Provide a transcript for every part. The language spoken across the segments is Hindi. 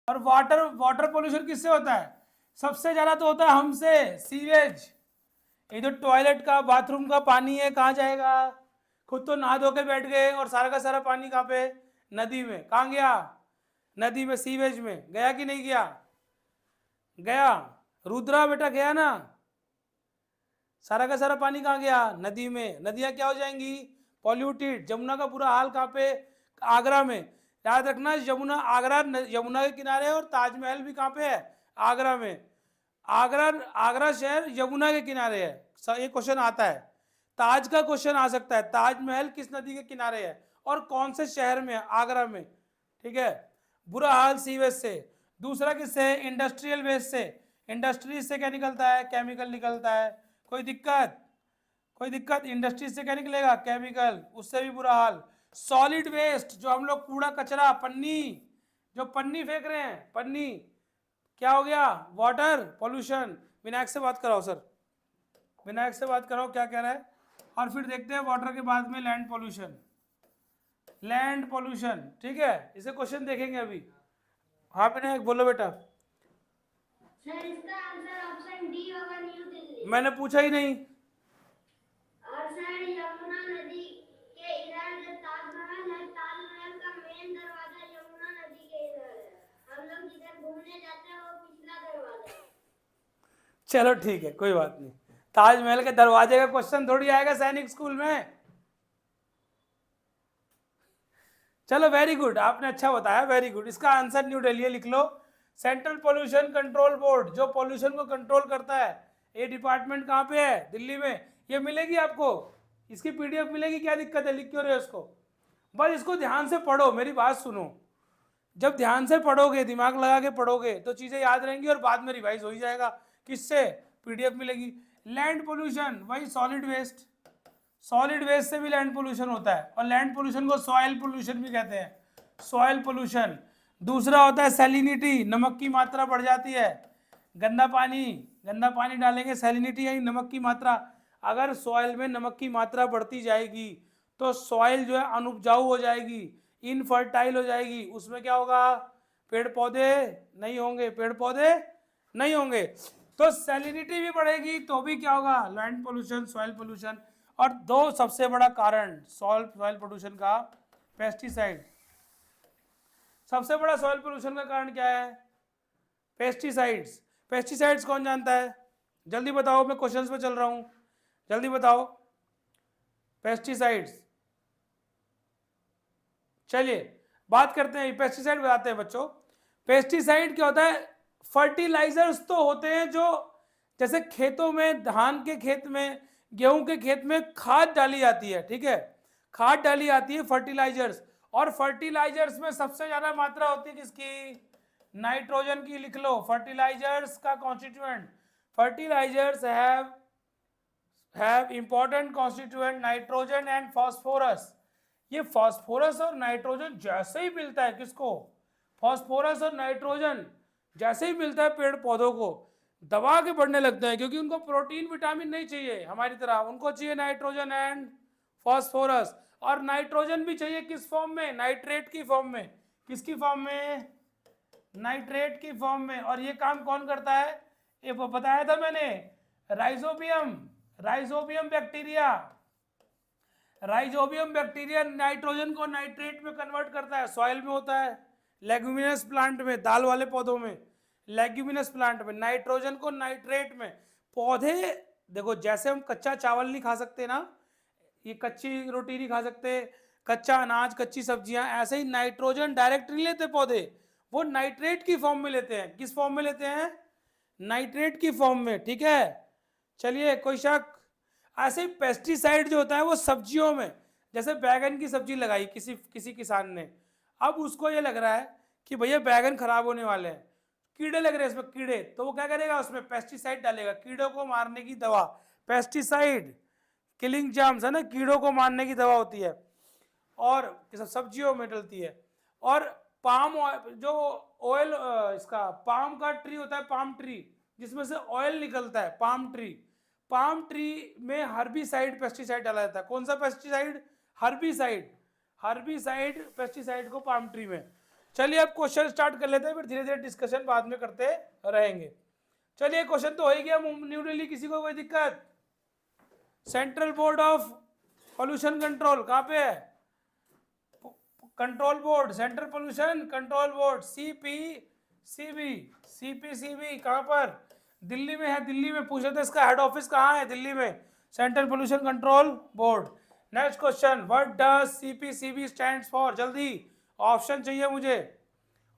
और वाटर वाटर पोल्यूशन किससे होता है? सबसे ज्यादा तो होता है हमसे, सीवेज। ये जो टॉयलेट का बाथरूम का पानी है कहाँ जाएगा? खुद तो नहा धो के बैठ गए और सारा का सारा पानी कहाँ पे? नदी में। कहाँ गया? नदी में, सीवेज में गया कि नहीं गया? गया। रुद्रा बेटा गया ना? सारा का सारा पानी कहाँ गया? नदी में। नदियां क्या हो जाएंगी? पॉल्यूटेड। जमुना का बुरा हाल कहाँ पे? आगरा में। याद रखना, यमुना आगरा यमुना के किनारे है और ताजमहल भी कहाँ पे है? आगरा में। आगरा आगरा शहर यमुना के किनारे है। ये क्वेश्चन आता है, ताज का क्वेश्चन आ सकता है, ताजमहल किस नदी के किनारे है और कौन से शहर में है? आगरा में। ठीक है। बुरा हाल सीवेज से। दूसरा किससे? इंडस्ट्रियल वेस्ट से। इंडस्ट्रीज से क्या निकलता है? केमिकल निकलता है। कोई दिक्कत? कोई दिक्कत? इंडस्ट्री से क्या निकलेगा? केमिकल, उससे भी बुरा हाल। सॉलिड वेस्ट, जो हम लोग कूड़ा कचरा, पन्नी, जो पन्नी फेंक रहे हैं, पन्नी, क्या हो गया? Water pollution. विनायक से बात कराओ सर, विनायक से बात कराओ क्या कह रहा है। और फिर देखते हैं वाटर के बाद में लैंड पोल्यूशन। लैंड पोल्यूशन, ठीक है, इसे क्वेश्चन देखेंगे अभी। हाँ विनायक बोलो बेटा। सर इसका आंसर ऑप्शन डी होगा, न्यू दिल्ली। मैंने पूछा ही नहीं। और सर यमुना नदी के इधर जो ताजमहल है, ताजमहल का मेन दरवाजा यमुना नदी के इधर है। हम लोग जिधर घूमने जाते हैं वो पिछला दरवाजा है। चलो ठीक है, कोई बात नहीं। ताजमहल के दरवाजे का क्वेश्चन थोड़ी आएगा सैनिक स्कूल में। चलो वेरी गुड, आपने अच्छा बताया, वेरी गुड। इसका आंसर न्यू दिल्ली है, लिख लो। सेंट्रल पोल्यूशन कंट्रोल बोर्ड, जो पोल्यूशन को कंट्रोल करता है, ये डिपार्टमेंट कहाँ पे है? दिल्ली में। ये मिलेगी आपको, इसकी पीडीएफ मिलेगी। क्या दिक्कत है, लिख क्यों रहे हो इसको? बस इसको ध्यान से पढ़ो, मेरी बात सुनो। जब ध्यान से पढ़ोगे, दिमाग लगा के पढ़ोगे, तो चीजें याद रहेंगी और बाद में रिवाइज हो ही जाएगा। किससे? पीडीएफ मिलेगी। लैंड पोल्यूशन, वही सॉलिड वेस्ट। सॉलिड वेस्ट से भी लैंड पोल्यूशन होता है, और लैंड पोल्यूशन को सॉइल पोल्यूशन भी कहते हैं, सॉइल पोल्यूशन। दूसरा होता है सैलिनिटी, नमक की मात्रा बढ़ जाती है। गंदा पानी, गंदा पानी डालेंगे, सैलिनिटी यानी नमक की मात्रा। अगर सॉइल में नमक की मात्रा बढ़ती जाएगी तो सॉइल जो है अनुपजाऊ हो जाएगी, इनफर्टाइल हो जाएगी। उसमें क्या होगा? पेड़ पौधे नहीं होंगे, पेड़ पौधे नहीं होंगे। तो सैलिनिटी भी बढ़ेगी तो भी क्या होगा? Land pollution, soil pollution. और दो सबसे बड़ा कारण सॉइल पोल्यूशन का, पेस्टिसाइड। सबसे बड़ा सॉइल पोल्यूशन का कारण क्या है? पेस्टिसाइड्स। पेस्टिसाइड्स कौन जानता है? जल्दी बताओ, मैं क्वेश्चंस पे चल रहा हूं, जल्दी बताओ। पेस्टिसाइड्स, चलिए बात करते हैं, पेस्टिसाइड बताते हैं बच्चों। पेस्टिसाइड क्या होता है? फर्टिलाइजर्स तो होते हैं जो, जैसे खेतों में, धान के खेत में, गेहूं के खेत में खाद डाली जाती है, ठीक है, खाद डाली जाती है, फर्टिलाइजर्स। और फर्टिलाइजर्स में सबसे ज्यादा मात्रा होती है किसकी? नाइट्रोजन की। लिख लो फर्टिलाइजर्स का constituent. Fertilisers have important constituent nitrogen and phosphorus. ये फास्फोरस और नाइट्रोजन जैसे ही मिलता है किसको? फास्फोरस और नाइट्रोजन जैसे ही मिलता है पेड़ पौधों को, दबा के बढ़ने लगता है, क्योंकि उनको प्रोटीन विटामिन नहीं चाहिए हमारी तरह, उनको चाहिए नाइट्रोजन एंड फास्फोरस। और नाइट्रोजन भी चाहिए किस फॉर्म में? नाइट्रेट की फॉर्म में। किसकी फॉर्म में? नाइट्रेट की फॉर्म में। और ये काम कौन करता है? ये बताया था मैंने, rhizobium, rhizobium bacteria. Rhizobium bacteria nitrogen को नाइट्रेट में कन्वर्ट करता है। सॉइल में होता है, लेग्यूमिनस प्लांट में, दाल वाले पौधों में, लेग्यूमिनस प्लांट में, नाइट्रोजन को नाइट्रेट में। पौधे देखो, जैसे हम कच्चा चावल नहीं खा सकते ना, ये कच्ची रोटी नहीं खा सकते, कच्चा अनाज, कच्ची सब्जियां, ऐसे ही नाइट्रोजन डायरेक्ट नहीं लेते पौधे, वो नाइट्रेट की फॉर्म में लेते हैं। किस फॉर्म में लेते हैं? नाइट्रेट की फॉर्म में, ठीक है। चलिए, कोई शक? ऐसे ही पेस्टिसाइड जो होता है वो सब्जियों में, जैसे बैगन की सब्जी लगाई किसी किसी किसान ने, अब उसको ये लग रहा है कि भैया बैगन खराब होने वाले हैं, कीड़े लग रहे हैं इसमें, कीड़े, तो वो क्या करेगा? उसमें पेस्टिसाइड डालेगा, कीड़ों को मारने की दवा। पेस्टिसाइड किलिंग जर्म्स है ना, कीड़ों को मारने की दवा होती है, और सब्जियों में डलती है। और पाम जो ऑयल, इसका पाम का ट्री होता है, पाम ट्री, जिसमें से ऑयल निकलता है, पाम ट्री, पाम ट्री में हर्बिसाइड पेस्टिसाइड डाला जाता है। कौन सा पेस्टिसाइड? हर्बिसाइड। हर्बिसाइड पेस्टिसाइड को पाम ट्री में। चलिए अब क्वेश्चन स्टार्ट कर लेते हैं, फिर धीरे धीरे डिस्कशन बाद में करते रहेंगे। चलिए क्वेश्चन तो हो ही गया न्यू दिल्ली, किसी को कोई दिक्कत? Central board of pollution control कहाँ पे है? Control board, central Pollution Control Board, CPCB कहाँ पर? दिल्ली में है। दिल्ली में पूछे थे इसका हेड ऑफिस कहाँ है? दिल्ली में, Central Pollution Control Board. Next question, what does CPCB stands for? जल्दी ऑप्शन चाहिए मुझे।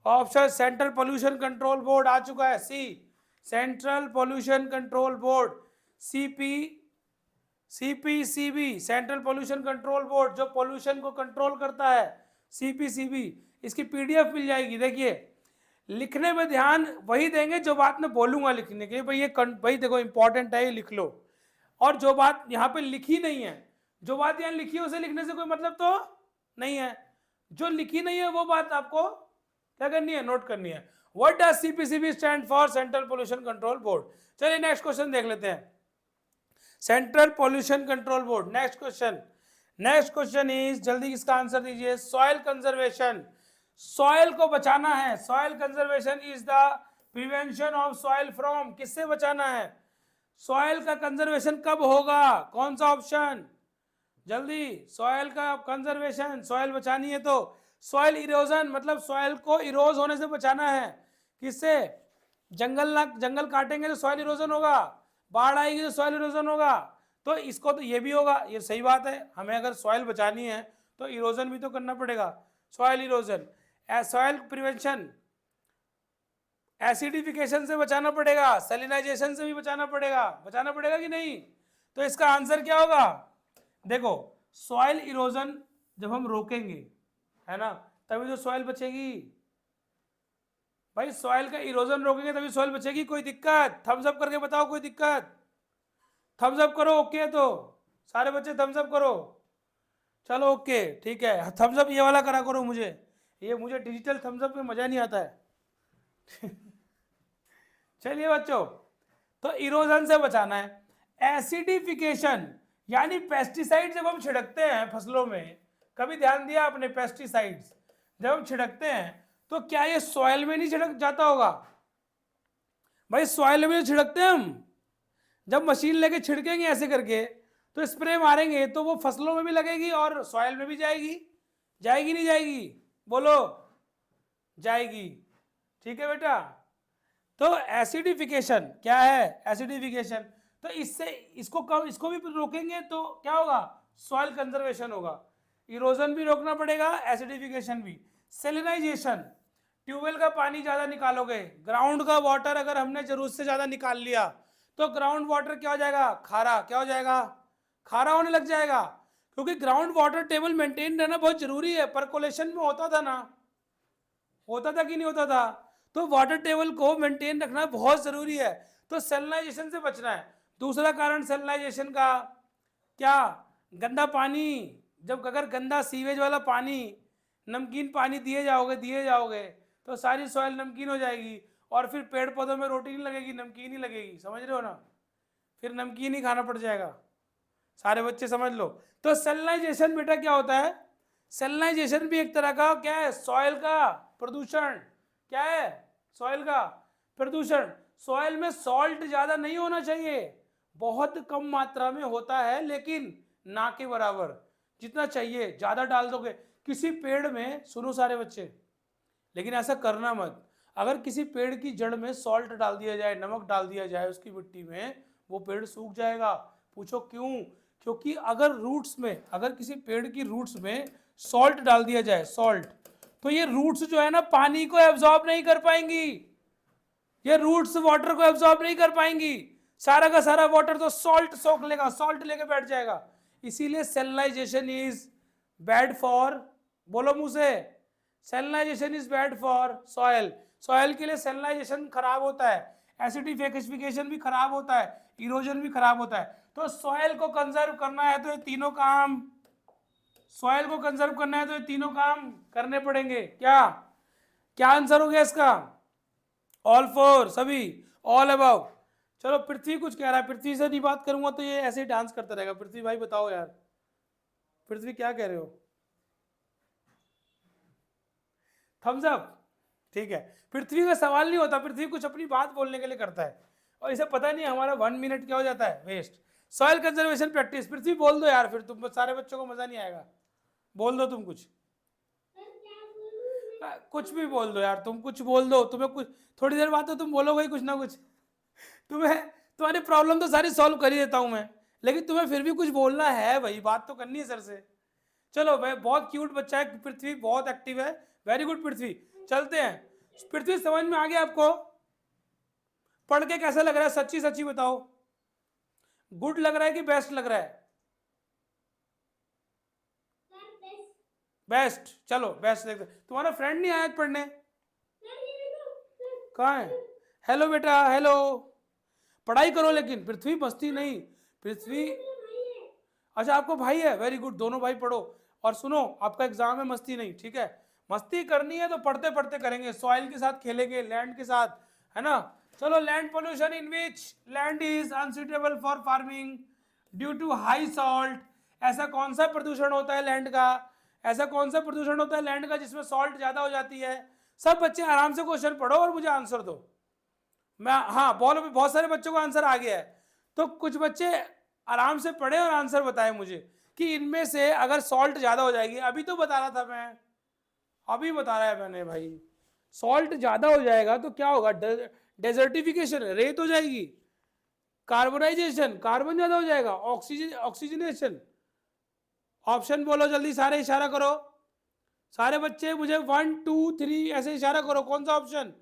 Option, Central Pollution Control Board आ चुका है, C Central Pollution Control Board. CPCB Central Pollution Control Board, जो पोल्यूशन को कंट्रोल करता है, सीपीसीबी। इसकी पीडीएफ मिल जाएगी। देखिए लिखने में ध्यान वही देंगे जो बात मैं बोलूंगा लिखने के, भाई ये भाई देखो इंपॉर्टेंट है, ये लिख लो। और जो बात यहाँ पे लिखी नहीं है, जो बात यहाँ लिखी है उसे लिखने से कोई मतलब तो नहीं है। जो लिखी नहीं है वो बात आपको क्या करनी है? नोट करनी है। What does CPCB stand for? Central Pollution Control board. चलिए नेक्स्ट क्वेश्चन देख लेते हैं। Central Pollution Control Board, next question is, जल्दी इसका आंसर दीजिए। सॉइल कंजर्वेशन, सॉइल को बचाना है। Soil conservation is the prevention of soil from, किससे बचाना है? सॉइल का कंजर्वेशन कब होगा? कौन सा ऑप्शन? जल्दी, सॉइल का कंजर्वेशन, सॉइल बचानी है तो सॉइल इरोजन, मतलब सॉइल को इरोज होने से बचाना है। किससे? जंगल काटेंगे तो सॉइल इरोजन होगा, बाढ़ आएगी तो सॉइल इरोजन होगा। तो इसको तो ये भी होगा, ये सही बात है। हमें अगर सॉइल बचानी है तो इरोजन भी तो करना पड़ेगा, soil erosion. Soil prevention, acidification से बचाना पड़ेगा, सैलिनाइजेशन से भी बचाना पड़ेगा कि नहीं? तो इसका आंसर क्या होगा? देखो सॉइल इरोजन जब हम रोकेंगे, है ना, तभी तो सॉइल बचेगी। भाई सॉइल का इरोजन रोकेंगे तभी सॉइल बचेगी। कोई दिक्कत? थम्स अप करके बताओ, कोई दिक्कत? थम्स अप करो, ओके। तो सारे बच्चे थम्स अप करो। चलो ओके ठीक है, थम्स अप ये वाला करा करो मुझे, ये मुझे डिजिटल थम्स अप में मजा नहीं आता है। चलिए बच्चों, तो इरोजन से बचाना है। एसिडिफिकेशन यानी पेस्टिसाइड जब हम छिड़कते हैं फसलों में, कभी ध्यान दिया आपने? पेस्टिसाइड्स जब हम छिड़कते हैं तो क्या ये सॉइल में नहीं छिड़क जाता होगा? भाई सॉइल में छिड़कते हैं हम, जब मशीन लेके छिड़केंगे ऐसे करके तो स्प्रे मारेंगे तो वो फसलों में भी लगेगी और सॉइल में भी जाएगी। जाएगी नहीं जाएगी? बोलो, जाएगी। ठीक है बेटा। तो एसिडिफिकेशन क्या है? एसिडिफिकेशन, तो इससे इसको भी रोकेंगे तो क्या होगा? सॉइल कंजर्वेशन होगा। इरोजन भी रोकना पड़ेगा, एसिडिफिकेशन भी। सेलिनाइजेशन, ट्यूबवेल का पानी ज्यादा निकालोगे, ग्राउंड का वाटर अगर हमने जरूरत से ज्यादा निकाल लिया तो ग्राउंड वाटर क्या हो जाएगा? खारा। क्या हो जाएगा? खारा होने लग जाएगा। क्योंकि ग्राउंड वाटर टेबल मेंटेन रहना बहुत जरूरी है। परकोलेशन में होता था ना, होता था कि नहीं होता था? तो वाटर टेबल को मेंटेन रखना बहुत जरूरी है। तो सेलिनाइजेशन से बचना है। दूसरा कारण सेलिनाइजेशन का क्या? गंदा पानी। जब अगर गंदा सीवेज वाला पानी, नमकीन पानी दिए जाओगे तो सारी सॉइल नमकीन हो जाएगी और फिर पेड़ पौधों में रोटी नहीं लगेगी, नमकीन ही लगेगी। समझ रहे हो ना? फिर नमकीन ही खाना पड़ जाएगा। सारे बच्चे समझ लो। तो सेलिनाइजेशन बेटा क्या होता है? सेलिनाइजेशन भी एक तरह का क्या है? सॉइल का प्रदूषण। क्या है? सॉइल का प्रदूषण। सॉइल में सॉल्ट ज्यादा नहीं होना चाहिए, बहुत कम मात्रा में होता है, लेकिन ना के बराबर। जितना चाहिए ज्यादा डाल दोगे किसी पेड़ में, सुनो सारे बच्चे, लेकिन ऐसा करना मत। अगर किसी पेड़ की जड़ में सॉल्ट डाल दिया जाए, नमक डाल दिया जाए उसकी मिट्टी में, वो पेड़ सूख जाएगा। पूछो क्यों? क्योंकि अगर किसी पेड़ की रूट्स में सॉल्ट डाल दिया जाए, सॉल्ट, तो ये रूट्स जो है ना पानी को एब्जॉर्ब नहीं कर पाएंगी। ये रूट्स वाटर को एब्जॉर्ब नहीं कर पाएंगी। सारा का सारा वाटर तो सॉल्ट सोख लेगा, सॉल्ट लेके बैठ जाएगा। इसीलिए सेलिनाइजेशन इज बैड फॉर, बोलो मुंह से, salinisation is bad for soil. Soil के लिए सेलिनाइजेशन खराब होता है, एसिडिफिकेशन भी खराब होता है, इरोजन भी खराब होता है। तो सॉइल को कंजर्व करना है तो ये तीनों काम, सॉइल को कंजर्व करना है तो ये तीनों काम करने पड़ेंगे। क्या क्या आंसर हो गया इसका? ऑल फोर, सभी, ऑल अबव। चलो पृथ्वी कुछ कह रहा है, पृथ्वी से नहीं बात करूंगा तो ये ऐसे ही डांस करता रहेगा। पृथ्वी भाई बताओ यार, पृथ्वी क्या कह रहे हो? Thumbs up. ठीक है, पृथ्वी का सवाल नहीं होता, पृथ्वी कुछ अपनी बात बोलने के लिए करता है और इसे पता नहीं हमारा 1 मिनट क्या हो जाता है वेस्ट। सॉइल कंजर्वेशन प्रैक्टिस, पृथ्वी बोल दो यार, फिर तुम सारे बच्चों को मजा नहीं आएगा। बोल दो तुम कुछ, कुछ भी बोल दो यार, तुम कुछ बोल दो, तुम्हें कुछ थोड़ी देर बाद तो तुम बोलोगे ही कुछ ना कुछ। तुम्हें तुम्हारी प्रॉब्लम तो सारी सॉल्व कर ही देता हूं मैं, लेकिन तुम्हें फिर भी कुछ बोलना है भाई, बात तो करनी है सर से। चलो भाई, बहुत क्यूट बच्चा है पृथ्वी, बहुत एक्टिव है, वेरी गुड पृथ्वी। चलते हैं। पृथ्वी समझ में आ गया आपको? पढ़ के कैसा लग रहा है, सच्ची सच्ची बताओ। गुड लग रहा है कि बेस्ट लग रहा है? बेस्ट। चलो बेस्ट देखते। तुम्हारा फ्रेंड नहीं आया आज पढ़ने? कहाँ है? हेलो बेटा, हेलो। पढ़ाई करो लेकिन, पृथ्वी मस्ती नहीं। पृथ्वी, अच्छा आपको भाई है, वेरी गुड, दोनों भाई पढ़ो। और सुनो, आपका एग्जाम है, मस्ती नहीं, ठीक है? मस्ती करनी है तो पढ़ते पढ़ते करेंगे, सॉइल के साथ खेलेंगे, लैंड के साथ, है ना? चलो, land pollution in which land is unsuitable for farming due to high salt. ऐसा कौन सा प्रदूषण होता है लैंड का? ऐसा कौन सा प्रदूषण होता है लैंड का जिसमें सॉल्ट ज्यादा हो जाती है? सब बच्चे आराम से क्वेश्चन पढ़ो और मुझे आंसर दो। मैं, हाँ, बहुत सारे बच्चों को आंसर आ गया है, तो कुछ बच्चे आराम से पढ़े और आंसर बताएं मुझे कि इनमें से अगर सॉल्ट ज्यादा हो जाएगी, अभी तो बता रहा था मैं, अभी बता रहा है मैंने भाई, सॉल्ट ज्यादा हो जाएगा तो क्या होगा? डेजर्टिफिकेशन, रेत हो जाएगी। कार्बोनाइजेशन, कार्बन ज्यादा हो जाएगा। ऑक्सीजनेशन। ऑप्शन बोलो जल्दी, सारे इशारा करो, सारे बच्चे मुझे 1 2 3 ऐसे इशारा करो, कौन सा ऑप्शन?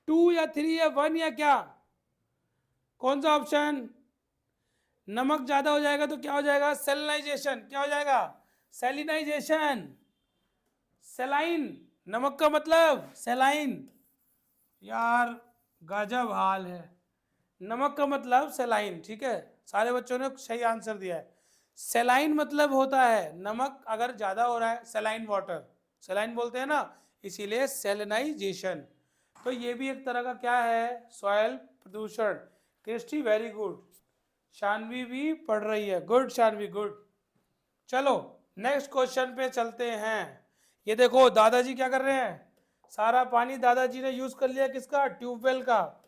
2 या 3 या 1 या क्या? कौन सा ऑप्शन? नमक ज्यादा हो जाएगा तो क्या हो जाएगा? सेलिनाइजेशन। क्या हो जाएगा? सेलिनाइजेशन। सेलाइन, नमक का मतलब सेलाइन। यार गजब हाल है, नमक का मतलब सेलाइन, ठीक है? सारे बच्चों ने सही आंसर दिया है। सेलाइन मतलब होता है नमक अगर ज्यादा हो रहा है, सेलाइन वाटर, सेलाइन बोलते हैं ना, इसीलिए सेलिनाइजेशन। तो ये भी एक तरह का क्या है? सॉयल प्रदूषण। क्रिस्टी वेरी गुड, शानवी भी पढ़ रही है, गुड शानवी, गुड। चलो नेक्स्ट क्वेश्चन पे चलते हैं। ये देखो दादाजी क्या कर रहे हैं, सारा पानी दादाजी ने यूज कर लिया, किसका? ट्यूबवेल का।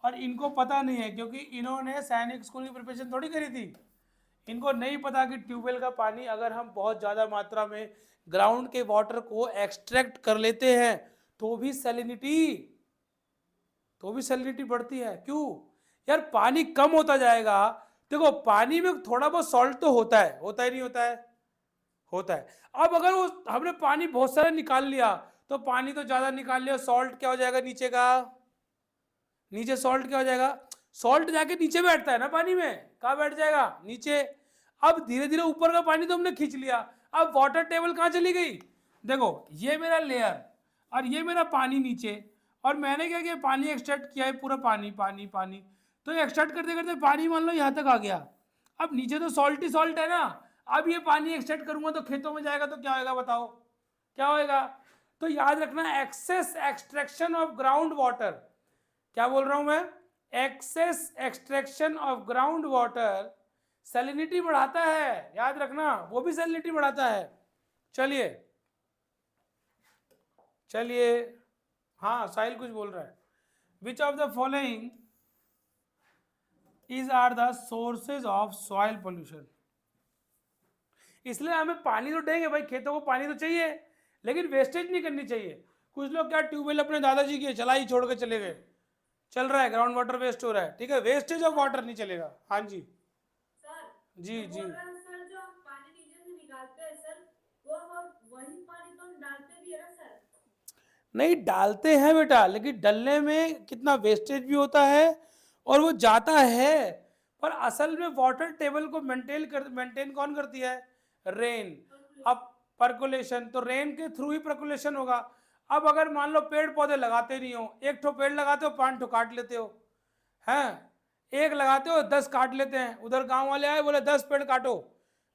और इनको पता नहीं है क्योंकि इन्होंने सैनिक स्कूल की प्रिपरेशन थोड़ी करी थी, इनको नहीं पता कि ट्यूबवेल का पानी अगर हम बहुत ज़्यादा मात्रा में ग्राउंड के वाटर को एक्सट्रैक्ट कर लेते हैं तो भी सैलिनिटी बढ़ती है। क्यों यार? पानी कम होता जाएगा। देखो पानी में थोड़ा बहुत सॉल्ट तो होता है, होता ही नहीं होता है? होता है। अब अगर वो हमने पानी बहुत सारा निकाल लिया तो पानी तो ज्यादा निकाल लिया, सॉल्ट क्या हो जाएगा नीचे का? नीचे सॉल्ट क्या हो जाएगा? सॉल्ट जाके नीचे बैठता है ना पानी में, कहाँ बैठ जाएगा? नीचे। अब धीरे धीरे ऊपर का पानी तो हमने खींच लिया, अब वाटर टेबल कहाँ चली गई? देखो ये मेरा लेयर और ये मेरा पानी नीचे, और मैंने क्या किया? पानी एक्सट्रैक्ट किया है, पूरा पानी पानी पानी। तो एक्सट्रैक्ट करते करते पानी मान लो यहाँ तक आ गया, अब नीचे तो सॉल्ट ही सॉल्ट है ना। अब ये पानी एक्सट्रैक्ट करूंगा तो खेतों में जाएगा तो क्या होगा बताओ? क्या होएगा? तो याद रखना, excess extraction of ground water, क्या बोल रहा हूं मैं? Excess extraction of ground water salinity बढ़ाता है, याद रखना, वो भी सैलिनिटी बढ़ाता है। चलिए चलिए, हाँ साहिल कुछ बोल रहा है। Which of the following is are the sources of soil pollution? इसलिए हमें पानी तो देंगे भाई, खेतों को पानी तो चाहिए, लेकिन वेस्टेज नहीं करनी चाहिए। कुछ लोग क्या ट्यूबवेल अपने दादाजी के चला ही छोड़ के चले गए, चल रहा है, ग्राउंड वाटर वेस्ट हो रहा है, ठीक है? वेस्टेज ऑफ वाटर नहीं चलेगा। हाँ जी सर, जी जी। सर जो हम पानी नीचे से निकालते हैं सर, वो वही पानी तो हम डालते भी है ना सर? नहीं डालते हैं बेटा, लेकिन डलने में कितना वेस्टेज भी होता है और वो जाता है, पर असल में वाटर टेबल को मेंटेन कौन करती है? रेन। अब परकुलेशन, तो रेन के थ्रू ही परकुलेशन होगा। अब अगर मान लो पेड़ पौधे लगाते नहीं हो, एक ठो पेड़ लगाते हो 5 ठो काट लेते हो, हैं? एक लगाते हो 10 काट लेते हैं। उधर गांव वाले आए, बोले 10 पेड़ काटो,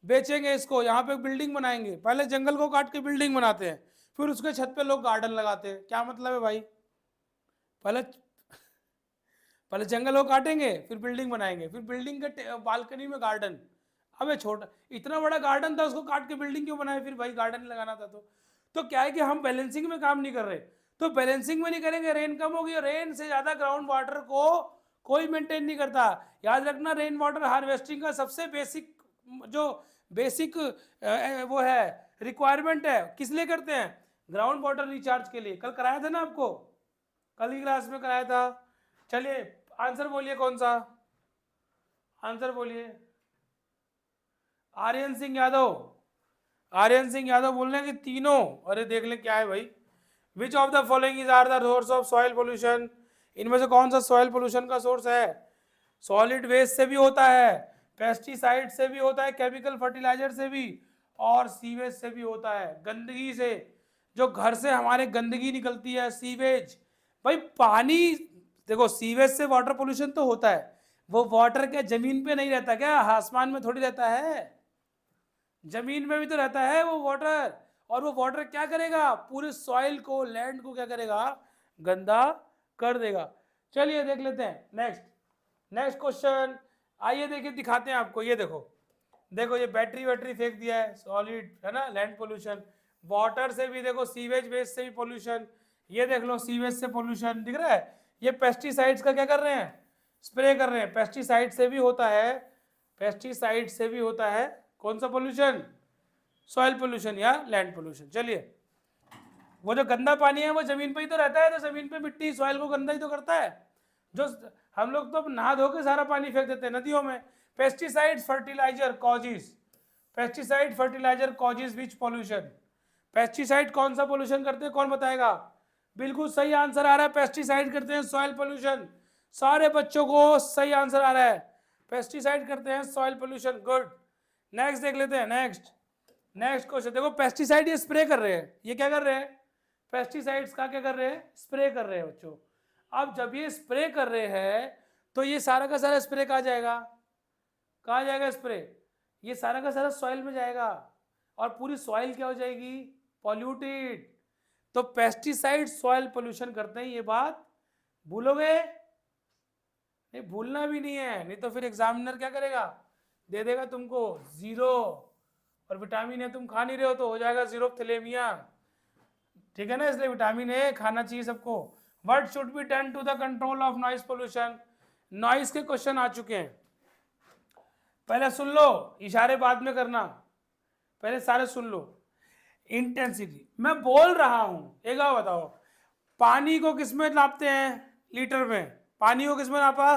बेचेंगे इसको, यहाँ पे बिल्डिंग बनाएंगे। पहले जंगल को काट के बिल्डिंग बनाते हैं, फिर उसके छत पे लोग गार्डन लगाते हैं। क्या मतलब है भाई? पहले पहले जंगल को काटेंगे, फिर बिल्डिंग बनाएंगे, फिर बिल्डिंग के बालकनी में गार्डन। अबे छोटा, इतना बड़ा गार्डन था, उसको काट के बिल्डिंग क्यों बनाए? फिर भाई गार्डन लगाना था तो क्या है कि हम बैलेंसिंग में काम नहीं कर रहे। तो बैलेंसिंग में नहीं करेंगे, रेन कम होगी और रेन से ज़्यादा ग्राउंड वाटर को कोई मेंटेन नहीं करता। याद रखना, रेन वाटर हार्वेस्टिंग का सबसे बेसिक जो बेसिक वो है रिक्वायरमेंट है, किस लिए करते हैं? ग्राउंड वाटर रिचार्ज के लिए। कल कराया था ना आपको, कल की क्लास में कराया था। चलिए आंसर बोलिए, कौन सा आंसर बोलिए? आर्यन सिंह यादव, आर्यन सिंह यादव बोल रहे हैं कि तीनों। अरे देख ले क्या है भाई। Which of the following is are the source of soil pollution? इनमें से कौन सा सॉइल पोल्यूशन का सोर्स है? सॉलिड वेस्ट से भी होता है, पेस्टिसाइड से भी होता है, केमिकल फर्टिलाइजर से भी, और सीवेज से भी होता है। गंदगी से, जो घर से हमारे गंदगी निकलती है, सीवेज। भाई पानी, देखो सीवेज से वाटर पोल्यूशन तो होता है, वो वाटर क्या जमीन पे नहीं रहता क्या? आसमान में थोड़ी रहता है, जमीन में भी तो रहता है वो वाटर। और वो वाटर क्या करेगा? पूरे सॉइल को, लैंड को क्या करेगा? गंदा कर देगा। चलिए देख लेते हैं नेक्स्ट क्वेश्चन। आइए देखिए, दिखाते हैं आपको। ये देखो, देखो ये बैटरी फेंक दिया है, सॉलिड है ना, लैंड पोल्यूशन। वाटर से भी देखो, सीवेज वेस्ट से भी पोल्यूशन। ये देख लो, सीवेज से पोल्यूशन दिख रहा है। ये पेस्टिसाइड्स का क्या कर रहे हैं? स्प्रे कर रहे हैं। पेस्टिसाइड से भी होता है, पेस्टिसाइड से भी होता है कौन सा पोल्यूशन? सॉइल पोल्यूशन या लैंड पोल्यूशन। चलिए, वो जो गंदा पानी है वो जमीन पे ही तो रहता है, तो जमीन पे मिट्टी सॉइल को गंदा ही तो करता है। जो हम लोग तो नहा धो के सारा पानी फेंक देते हैं नदियों में। Pesticides fertiliser causes, pesticide fertiliser causes which pollution? Pesticide कौन सा पोल्यूशन करते हैं, कौन बताएगा? बिल्कुल सही आंसर आ रहा है, पेस्टिसाइड करते हैं सॉइल पोल्यूशन। सारे बच्चों को सही आंसर आ रहा है, पेस्टिसाइड करते हैं सॉइल पोल्यूशन। गुड। नेक्स्ट देख लेते हैं, नेक्स्ट क्वेश्चन। देखो पेस्टिसाइड ये स्प्रे कर रहे हैं, ये क्या कर रहे हैं? पेस्टिसाइड्स का क्या कर रहे हैं? स्प्रे कर रहे हैं बच्चों। अब जब ये स्प्रे कर रहे हैं तो ये सारा का सारा स्प्रे कहाँ जाएगा? कहाँ जाएगा स्प्रे? ये सारा का सारा सॉइल में जाएगा, और पूरी सॉइल क्या हो जाएगी? पॉल्यूटेड। तो पेस्टिसाइड सॉइल पोल्यूशन करते हैं, ये बात भूलोगे नहीं? भूलना भी नहीं है, नहीं तो फिर एग्जामिनर क्या करेगा? दे देगा तुमको 0, और विटामिन ए तुम खा नहीं रहे हो तो हो जाएगा जीरोथैलेमिया। ठीक है ना, इसलिए विटामिन ए खाना चाहिए सबको। What should be done to the control of noise pollution? Noise के क्वेश्चन आ चुके हैं, पहले सुन लो, इशारे बाद में करना, पहले सारे सुन लो। इंटेंसिटी, मैं बोल रहा हूं, एक बार बताओ, पानी को किस में नापते हैं? लीटर में। पानी को किस में नापा?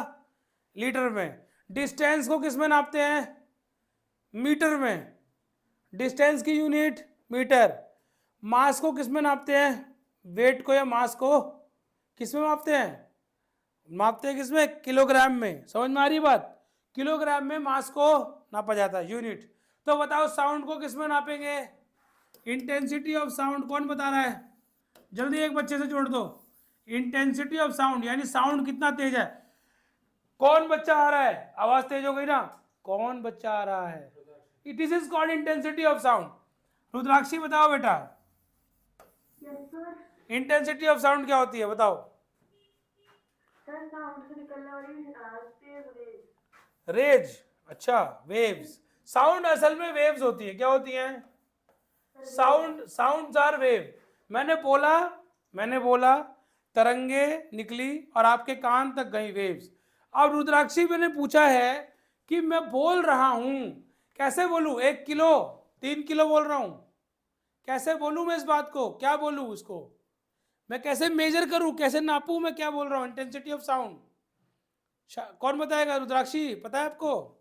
लीटर में। डिस्टेंस को किस में नापते हैं? मीटर में। डिस्टेंस की यूनिट मीटर। मास को किस में नापते हैं? वेट को या मास को किस में मापते हैं? मापते हैं किस में? किलोग्राम में। समझ में आ रही बात? किलोग्राम में मास को नापा जाता है, यूनिट। तो बताओ साउंड को किस में नापेंगे? इंटेंसिटी ऑफ साउंड कौन बता रहा है? जल्दी एक बच्चे से जोड़ दो। इंटेंसिटी ऑफ साउंड यानी साउंड कितना तेज है। कौन बच्चा आ रहा है? आवाज तेज हो गई ना? कौन बच्चा आ रहा है? It is called intensity of sound. Rudrakshi बताओ बेटा, इंटेंसिटी ऑफ साउंड क्या होती है, बताओ। साउंड से निकलने वाली तेज रेज। रेज, अच्छा, वेव्स। साउंड असल में वेव्स होती है, क्या होती हैं? Sounds are wave. मैंने बोला तरंगे निकली और आपके कान तक गई, वेव्स। अब रुद्राक्षी मैंने पूछा है कि मैं बोल रहा हूं, कैसे बोलूं? 1 किलो 3 किलो बोल रहा हूं, कैसे बोलूं मैं इस बात को? क्या बोलूं इसको? मैं कैसे मेजर करूं, कैसे नापूं मैं क्या बोल रहा हूं? इंटेंसिटी ऑफ साउंड कौन बताएगा? रुद्राक्षी पता है आपको?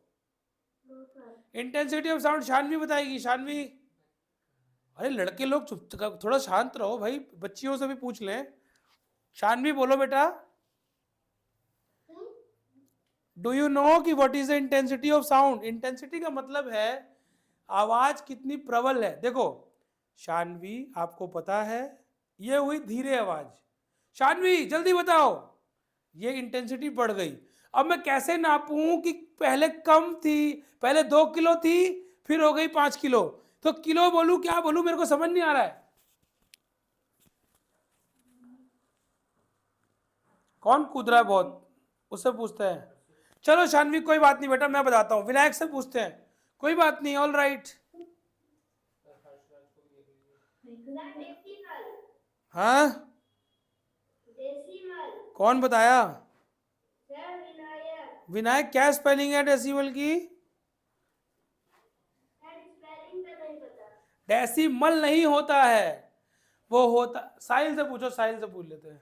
इंटेंसिटी ऑफ साउंड शानवी बताएगी। शानवी, अरे लड़के लोग चुप, थोड़ा शांत रहो भाई, बच्चियों से भी पूछ लें। शानवी बोलो बेटा, डू यू नो कि what is the intensity of sound? Intensity का मतलब है आवाज कितनी प्रबल है। देखो शानवी, आपको पता है ये हुई धीरे आवाज। शानवी जल्दी बताओ, ये इंटेंसिटी बढ़ गई। अब मैं कैसे नापूं कि पहले कम थी, पहले 2 किलो थी, फिर हो गई 5 किलो, तो किलो बोलूं क्या बोलूं? मेरे को समझ नहीं आ रहा है। कौन कूद रहा है बहुत? उससे पूछते हैं। चलो शानवी कोई बात नहीं बेटा, मैं बताता हूं, विनायक से पूछते हैं। कोई बात नहीं, ऑल राइट। हाँ कौन बताया? सर विनायक। विनायक क्या स्पेलिंग है डेसिबल की? सर स्पेलिंग तो नहीं पता। डेसिमल नहीं होता है, वो होता, साहिल से पूछो, साहिल से पूछ लेते हैं।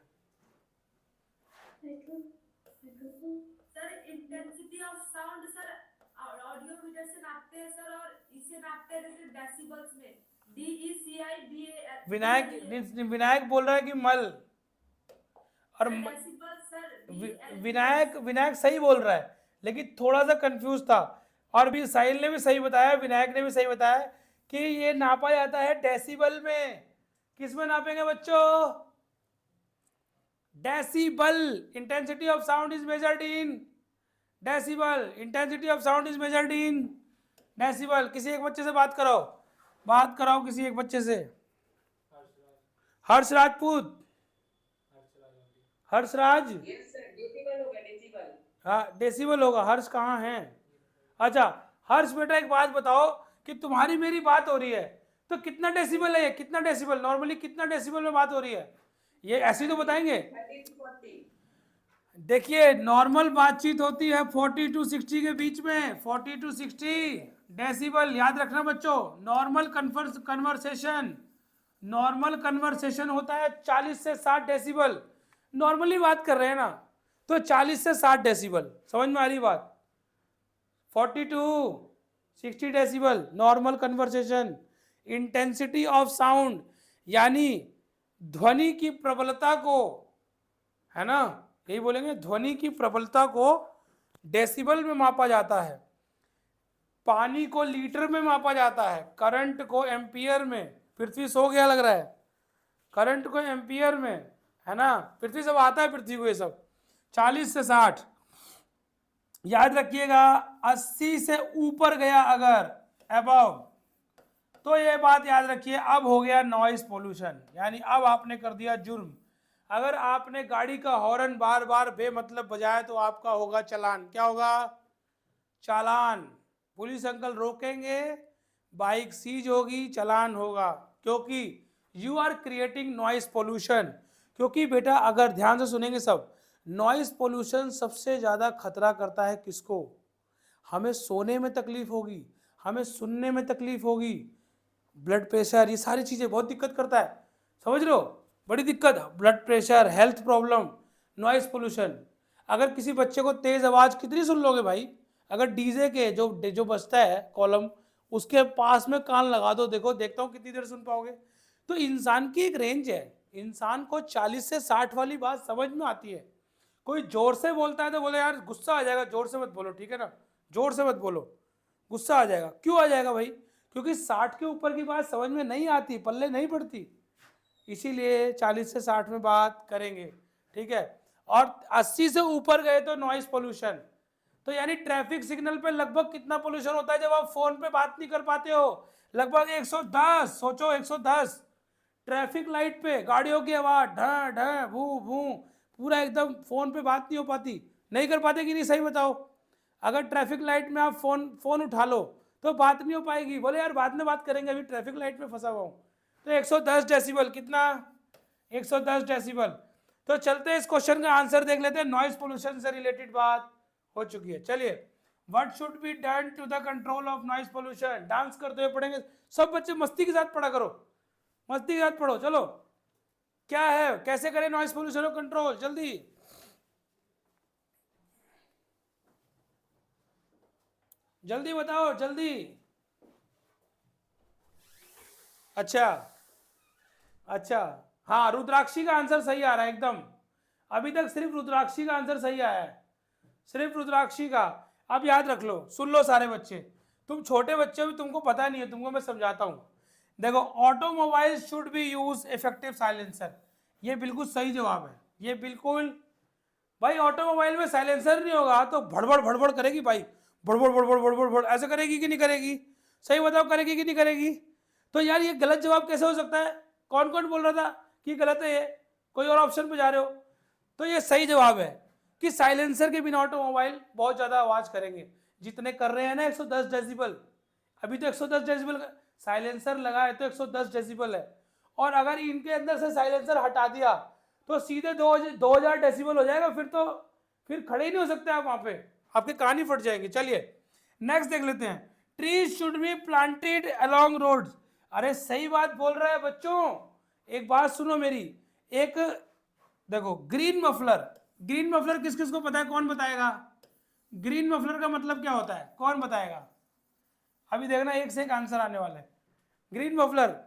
Sir intensity of sound sir audiometer से नापते हैं सर, और इसे नापते हैं जैसे डेसिबल्स में, DECIBAL। विनायक बोल रहा है कि मल, और डेसिबल सर विनायक सही बोल रहा है, लेकिन थोड़ा सा कंफ्यूज था। और भी साहिल ने भी सही बताया, विनायक ने भी सही बताया कि ये नापा जाता है डेसिबल में। किस में नापेंगे बच्चों? Decibel. Intensity of sound is measured in decibel. Intensity of sound is measured in decibel. किसी एक बच्चे से बात कराओ, बात कराओ किसी एक बच्चे से। हर्ष राजपूत, हर्षराज। हाँ डेसिबल होगा। हर्ष कहाँ है? अच्छा हर्ष बेटा एक बात बताओ कि तुम्हारी मेरी बात हो रही है तो कितना डेसिबल है ये? कितना डेसिबल नॉर्मली, कितना डेसिबल में बात हो रही है? ये ऐसे ही तो बताएंगे। देखिए नॉर्मल बातचीत होती है 40 to 60 के बीच में, 40 to 60 डेसिबल। याद रखना बच्चों, नॉर्मल कन्वर्सेशन, नॉर्मल कन्वर्सेशन होता है 40 से 60 डेसिबल। नॉर्मली बात कर रहे हैं ना, तो 40 से 60 डेसिबल। समझ में आ रही बात? 40 to 60 decibel normal conversation. Intensity of sound यानी ध्वनि की प्रबलता को, है ना, यही बोलेंगे, ध्वनि की प्रबलता को डेसिबल में मापा जाता है। पानी को लीटर में मापा जाता है, करंट को एम्पियर में। पृथ्वी सो गया लग रहा है। करंट को एम्पियर में, है ना, पृथ्वी सब आता है पृथ्वी को ये सब। 40 से 60 याद रखिएगा। 80 से ऊपर गया अगर, अबव, तो ये बात याद रखिए, अब हो गया नॉइस पोल्यूशन, यानी अब आपने कर दिया जुर्म। अगर आपने गाड़ी का हॉर्न बार बार बेमतलब बजाया तो आपका होगा चालान। क्या होगा? चालान। पुलिस अंकल रोकेंगे, बाइक सीज होगी, चालान होगा, क्योंकि you are creating noise pollution. क्योंकि बेटा अगर ध्यान से सुनेंगे सब, नॉइस पोल्यूशन सबसे ज़्यादा खतरा करता है किसको? हमें सोने में तकलीफ होगी, हमें सुनने में तकलीफ होगी, ब्लड प्रेशर, ये सारी चीज़ें बहुत दिक्कत करता है। समझ रहे हो? बड़ी दिक्कत, blood pressure, health problem, noise pollution. अगर किसी बच्चे को तेज़ आवाज़ कितनी सुन लोगे भाई? अगर डीजे के जो बजता है कॉलम, उसके पास में कान लगा दो, देखता हूँ कितनी देर सुन पाओगे। तो इंसान की एक रेंज है, इंसान को 40 से 60 वाली बात समझ में आती है। कोई जोर से बोलता है तो बोले यार गुस्सा आ जाएगा, जोर से मत बोलो, ठीक है ना, जोर से मत बोलो, गुस्सा आ जाएगा। क्यों आ जाएगा भाई? क्योंकि 60 के ऊपर की बात समझ में नहीं आती, पल्ले नहीं पड़ती, इसीलिए 40 से 60 में बात करेंगे, ठीक है। और 80 से ऊपर गए तो नॉइस पोल्यूशन। तो यानी ट्रैफिक सिग्नल पे लगभग कितना पोल्यूशन होता है जब आप फोन पे बात नहीं कर पाते हो? लगभग 110। सोचो 110। ट्रैफिक लाइट पे गाड़ियों की आवाज, ढ ढ भू भू, पूरा एकदम, फोन पे बात नहीं हो पाती, नहीं कर पाते कि नहीं? सही बताओ। अगर ट्रैफिक लाइट में आप फोन उठा लो तो बात नहीं हो पाएगी, बोले यार बाद में बात करेंगे, अभी ट्रैफिक लाइट में फंसा हुआ हूँ। तो 110 डेसिबल, कितना? 110 डेसिबल। तो चलते इस क्वेश्चन का आंसर देख लेते हैं। नॉइस पोल्यूशन से रिलेटेड बात हो चुकी है। चलिए, what should be done to the control of noise pollution? Dance करते हुए पढ़ेंगे सब बच्चे, मस्ती के साथ पढ़ा करो, मस्ती के साथ पढ़ो। चलो, क्या है, कैसे करें नॉइस पोल्यूशन को कंट्रोल? जल्दी जल्दी बताओ, जल्दी। अच्छा अच्छा, हाँ, रुद्राक्षी का आंसर सही आ रहा है एकदम। अभी तक सिर्फ रुद्राक्षी का आंसर सही आया है, सिर्फ रुद्राक्षी का। अब याद रख लो, सुन लो सारे बच्चे, तुम छोटे बच्चे भी, तुमको पता नहीं है, तुमको मैं समझाता हूँ। देखो, automobile should be use effective silencer, ये बिल्कुल सही जवाब है, ये बिल्कुल। भाई ऑटोमोबाइल में साइलेंसर नहीं होगा तो भड़बड़ भड़बड़ करेगी बाइक, भड़बड़ भड़बड़ भड़बड़ भड़, ऐसे करेगी कि नहीं करेगी? सही बताओ, करेगी कि नहीं करेगी? तो यार ये गलत जवाब कैसे हो सकता है? कौन कौन बोल रहा था कि गलत है ये? कोई और ऑप्शन पे जा रहे हो? तो ये सही जवाब है कि साइलेंसर के बिना ऑटोमोबाइल बहुत ज़्यादा आवाज़ करेंगे, जितने कर रहे हैं ना 110 डेसिबल। अभी तो 110 डेसिबल साइलेंसर लगा है तो 110 डेसिबल है, और अगर इनके अंदर से साइलेंसर हटा दिया तो सीधे 2000 डेसिबल हो जाएगा, फिर खड़े ही नहीं हो सकते आप वहां पे, आपके कान ही फट जाएंगे। चलिए नेक्स्ट देख लेते हैं। Trees should be planted along roads. अरे सही बात बोल रहा है बच्चों, एक बात सुनो मेरी। एक देखो ग्रीन मफलर, ग्रीन मफलर किस किस को पता है, कौन बताएगा? ग्रीन मफलर का मतलब क्या होता है, कौन बताएगा? अभी देखना एक से एक आंसर आने वाला है। Green muffler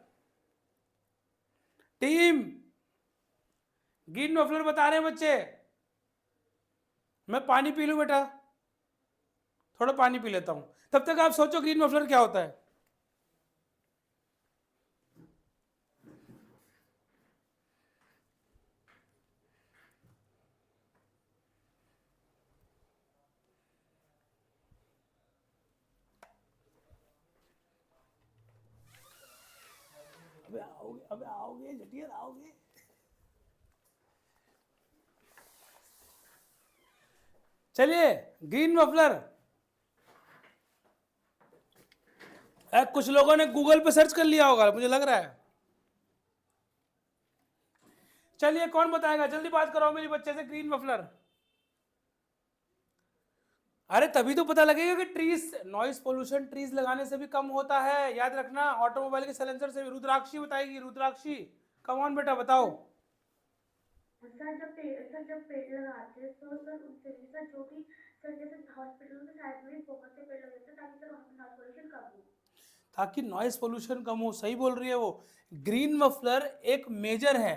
team, green muffler बता रहे हैं बच्चे। मैं पानी पी लूं बेटा, थोड़ा पानी पी लेता हूं, तब तक आप सोचो ग्रीन मफलर क्या होता है। अबे आओगे जटिया, आओगे। चलिए ग्रीन मफलर, कुछ लोगों ने गूगल पे सर्च कर लिया होगा मुझे लग रहा है। चलिए कौन बताएगा, जल्दी बात कराओ मेरी बच्चे से। ग्रीन मफलर, अरे तभी तो पता लगेगा कि ट्रीज, नॉइस पोल्यूशन ट्रीज लगाने से भी कम होता है, याद रखना। ऑटोमोबाइल के साइलेंसर से भी। रुद्राक्षी बताएगी, रुद्राक्षी कम ऑन बेटा बताओ। सर जब पेड़ लगाते हैं तो सर उससे सर जो भी सर जैसे हॉस्पिटल के साइड में बहुत से पेड़ लगे थे ताकि सर वहाँ पे नॉइस पोल्यूशन कम हो, ताकि नॉइस पोल्यूशन कम हो। सही बोल रही है वो। ग्रीन मफलर एक मेजर है,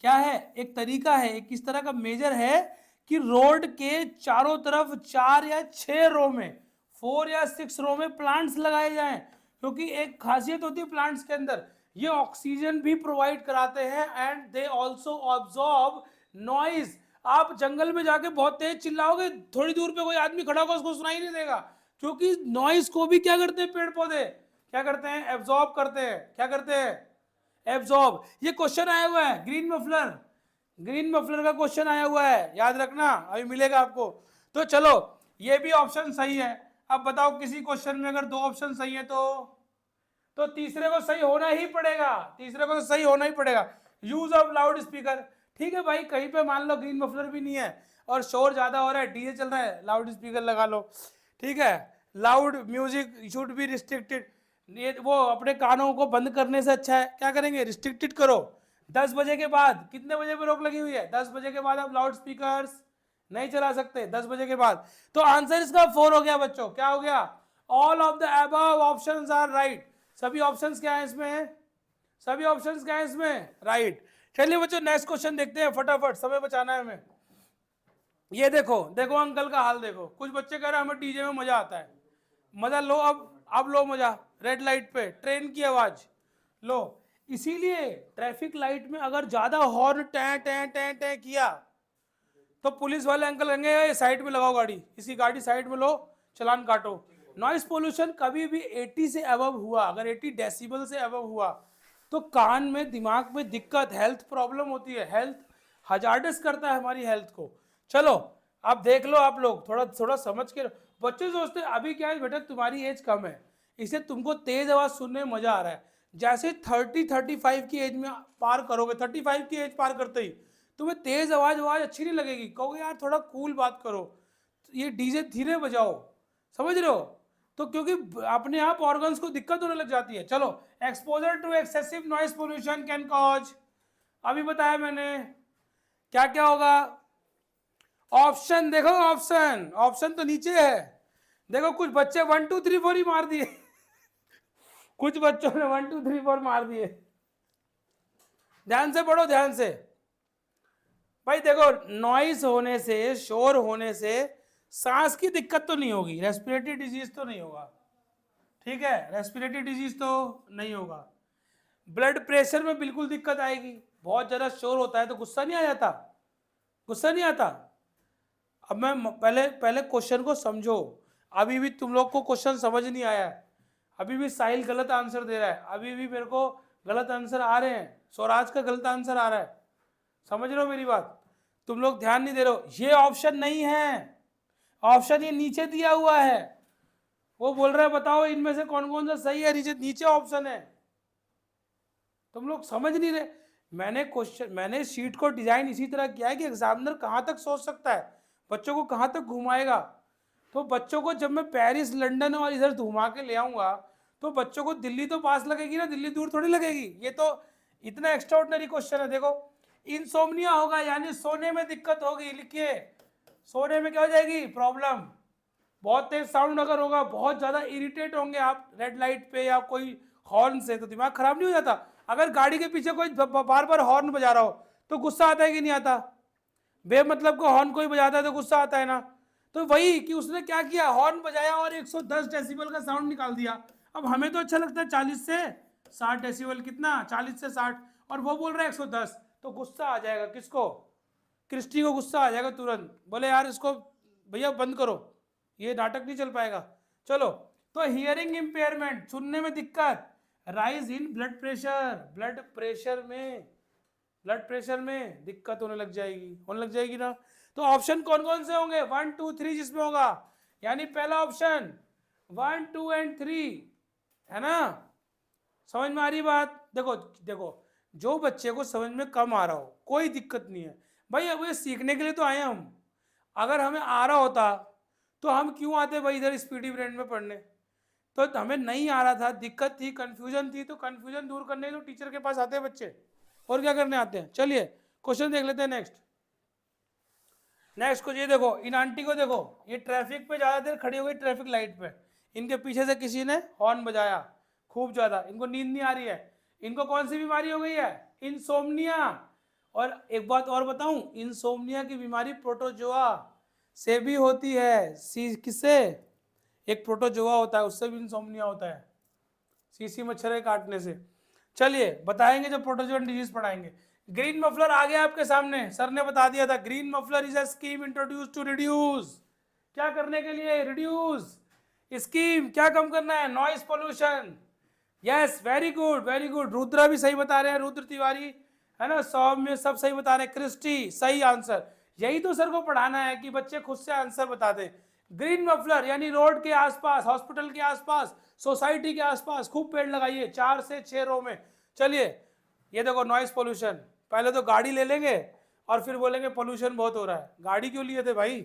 क्या है, एक तरीका है, एक किस तरह का मेजर है कि रोड के चारों तरफ 4 या 6 रो में, 4 या 6 रो में प्लांट्स लगाए जाएं। क्योंकि एक खासियत होती है प्लांट्स के अंदर, ये ऑक्सीजन भी प्रोवाइड कराते हैं and they also absorb noise. आप जंगल में जाके बहुत तेज चिल्लाओगे, थोड़ी दूर पे कोई आदमी खड़ा होगा उसको सुनाई नहीं देगा, क्योंकि नॉइज को भी क्या करते हैं पेड़ पौधे, क्या करते हैं, एब्जॉर्ब करते हैं। क्या करते हैं, एब्जॉर्ब। ये क्वेश्चन आया हुआ है ग्रीन मफलर, ग्रीन मफलर का क्वेश्चन आया हुआ है, याद रखना, अभी मिलेगा आपको। तो चलो ये भी ऑप्शन सही है। अब बताओ किसी क्वेश्चन में अगर 2 ऑप्शन सही है तो तीसरे को सही होना ही पड़ेगा, तीसरे को तो सही होना ही पड़ेगा। यूज ऑफ लाउड स्पीकर, ठीक है भाई, कहीं पे मान लो ग्रीन मफलर भी नहीं है और शोर ज्यादा हो रहा है, डीजे चल रहा है, लाउड स्पीकर लगा लो, ठीक है। Loud music should be restricted, ये वो अपने कानों को बंद करने से अच्छा है क्या करेंगे, रिस्ट्रिक्टेड करो। 10 बजे के बाद, कितने बजे पे रोक लगी हुई है, 10 बजे के बाद आप लाउड स्पीकर्स नहीं चला सकते 10 बजे के बाद। तो आंसर इसका 4 हो गया बच्चों, क्या हो गया, all of the above options are right. सभी ऑप्शंस क्या है इसमें, सभी ऑप्शंस क्या है इसमें, राइट। चलिए बच्चों नेक्स्ट क्वेश्चन देखते हैं, फटाफट समय बचाना है हमें। ये देखो, देखो अंकल का हाल देखो, कुछ बच्चे कह रहे हैं हमें डीजे में मजा आता है। मजा लो, अब लो मजा। रेड लाइट पे ट्रेन की आवाज लो। इसीलिए ट्रैफिक लाइट में अगर ज्यादा हॉर्न टै टै टै टै किया तो पुलिस वाले अंकल कहेंगे साइड में लगाओ गाड़ी, इसकी गाड़ी साइड में लो, चलान काटो। नॉइस पोल्यूशन कभी भी 80 से अबव हुआ, अगर 80 डेसिबल से अबव हुआ तो कान में, दिमाग में दिक्कत, हेल्थ प्रॉब्लम होती है, हेल्थ हजार्डस करता है हमारी हेल्थ को। चलो अब देख लो आप लोग, थोड़ा थोड़ा समझ के। बच्चे सोचते हैं अभी क्या है बेटा तुम्हारी एज कम है इससे तुमको तेज आवाज सुनने में मजा आ रहा है। जैसे 30-35 की एज में पार करोगे, 35 की एज पार करते ही तुम्हें तेज आवाज अच्छी नहीं लगेगी, कहोगे यार थोड़ा कूल बात करो, ये डीजे धीरे बजाओ, समझ रहे हो। तो क्योंकि अपने आप ऑर्गन्स को दिक्कत होने लग जाती है। चलो, exposure to excessive noise pollution can cause, अभी बताया मैंने क्या क्या होगा। ऑप्शन देखो, ऑप्शन तो नीचे है। देखो कुछ बच्चे 1 2 3 4 ही मार दिए कुछ बच्चों ने 1 2 3 4 मार दिए। ध्यान से पढ़ो, ध्यान से भाई। देखो नॉइस होने से, शोर होने से सांस की दिक्कत तो नहीं होगी, रेस्पिरेटरी डिजीज तो नहीं होगा, ठीक है, रेस्पिरेटरी डिजीज तो नहीं होगा। ब्लड प्रेशर में बिल्कुल दिक्कत आएगी, बहुत ज्यादा शोर होता है तो गुस्सा नहीं आ जाता, गुस्सा नहीं आता। अब मैं पहले क्वेश्चन को समझो, अभी भी तुम लोग को क्वेश्चन समझ नहीं आया है, अभी भी साहिल गलत आंसर दे रहा है, अभी भी मेरे को गलत आंसर आ रहे हैं, स्वराज का गलत आंसर आ रहा है, समझ रहे हो मेरी बात, तुम लोग ध्यान नहीं दे रहे हो। ये ऑप्शन नहीं है, ऑप्शन ये नीचे दिया हुआ है। वो बोल रहा है बताओ इनमें से कौन कौन सा सही है, नीचे ऑप्शन है, तुम लोग समझ नहीं रहे। मैंने शीट को डिजाइन इसी तरह किया है कि एग्जामिनर कहाँ तक सोच सकता है, बच्चों को कहाँ तक घुमाएगा। तो बच्चों को जब मैं पेरिस लंदन और इधर घुमा के ले आऊंगा तो बच्चों को दिल्ली तो पास लगेगी ना, दिल्ली दूर थोड़ी लगेगी। ये तो इतना एक्स्ट्राऑर्डिनरी क्वेश्चन है। देखो इंसोम्निया होगा यानी सोने में दिक्कत होगी, लिखिए सोने में क्या हो जाएगी प्रॉब्लम। बहुत तेज साउंड अगर होगा, बहुत ज्यादा इरिटेट होंगे आप रेड लाइट पे या कोई हॉर्न से, तो दिमाग खराब नहीं हो जाता। अगर गाड़ी के पीछे कोई बार बार हॉर्न बजा रहा हो तो गुस्सा आता है कि नहीं आता, बेमतलब को हॉर्न कोई बजाता है तो गुस्सा आता है ना। तो वही कि उसने क्या किया, हॉर्न बजाया और 110 डेसिबल का साउंड निकाल दिया। अब हमें तो अच्छा लगता है 40 से 60 डेसिबल, कितना 40 से 60, और वो बोल रहा है 110, तो गुस्सा आ जाएगा किसको, क्रिस्टी को गुस्सा आ जाएगा तुरंत, बोले यार इसको भैया बंद करो, ये नाटक नहीं चल पाएगा। चलो, तो हियरिंग इंपेयरमेंट, सुनने में दिक्कत, rise in blood pressure, blood pressure में दिक्कत होने लग जाएगी ना। तो ऑप्शन कौन कौन से होंगे, 1 2 3 जिसमें होगा, यानी पहला ऑप्शन 1 2 एंड 3 है ना। समझ में आ रही बात। देखो जो बच्चे को समझ में कम आ रहा हो कोई दिक्कत नहीं है भाई, अब ये सीखने के लिए तो आए हम। अगर हमें आ रहा होता तो हम क्यों आते भाई इधर स्पीडी ब्रेन में पढ़ने। तो हमें नहीं आ रहा था, दिक्कत थी, कंफ्यूजन थी, तो कंफ्यूजन दूर करने तो टीचर के पास आते हैं बच्चे, और क्या करने आते हैं। चलिए क्वेश्चन देख लेते हैं नेक्स्ट को। ये देखो इन आंटी को देखो, ये ट्रैफिक पे ज्यादा देर खड़ी हो गई, ट्रैफिक लाइट पे, इनके पीछे से किसी ने हॉर्न बजाया खूब ज्यादा, इनको नींद नहीं आ रही है। इनको कौन सी बीमारी हो गई है, इंसोम्निया। और एक बात और बताऊं, इंसोम्निया की बीमारी प्रोटोजोआ से भी होती है। किससे, एक प्रोटोजोआ होता है उससे भी इंसोम्निया होता है, सीसी मच्छर के काटने से। चलिए बताएंगे जब प्रोटोजोन डिजीज पढ़ाएंगे। ग्रीन मफलर आ गया आपके सामने, सर ने बता दिया था, green muffler is a scheme introduce to reduce, क्या करने के लिए, रिड्यूस स्कीम, क्या कम करना है, noise pollution. Yes very good very good, Rudra भी सही बता रहे हैं, रुद्र तिवारी है ना, सौम्य सब सही बता रहे हैं, क्रिस्टी सही आंसर। यही तो सर को पढ़ाना है कि बच्चे खुद से आंसर बता दें। ग्रीन मफलर यानी रोड के आसपास, हॉस्पिटल के आसपास, सोसाइटी के आसपास खूब पेड़ लगाइए, 4 से 6 रो में। चलिए ये देखो नॉइस पोल्यूशन, पहले तो गाड़ी ले लेंगे और फिर बोलेंगे पोल्यूशन बहुत हो रहा है। गाड़ी क्यों लिए थे भाई।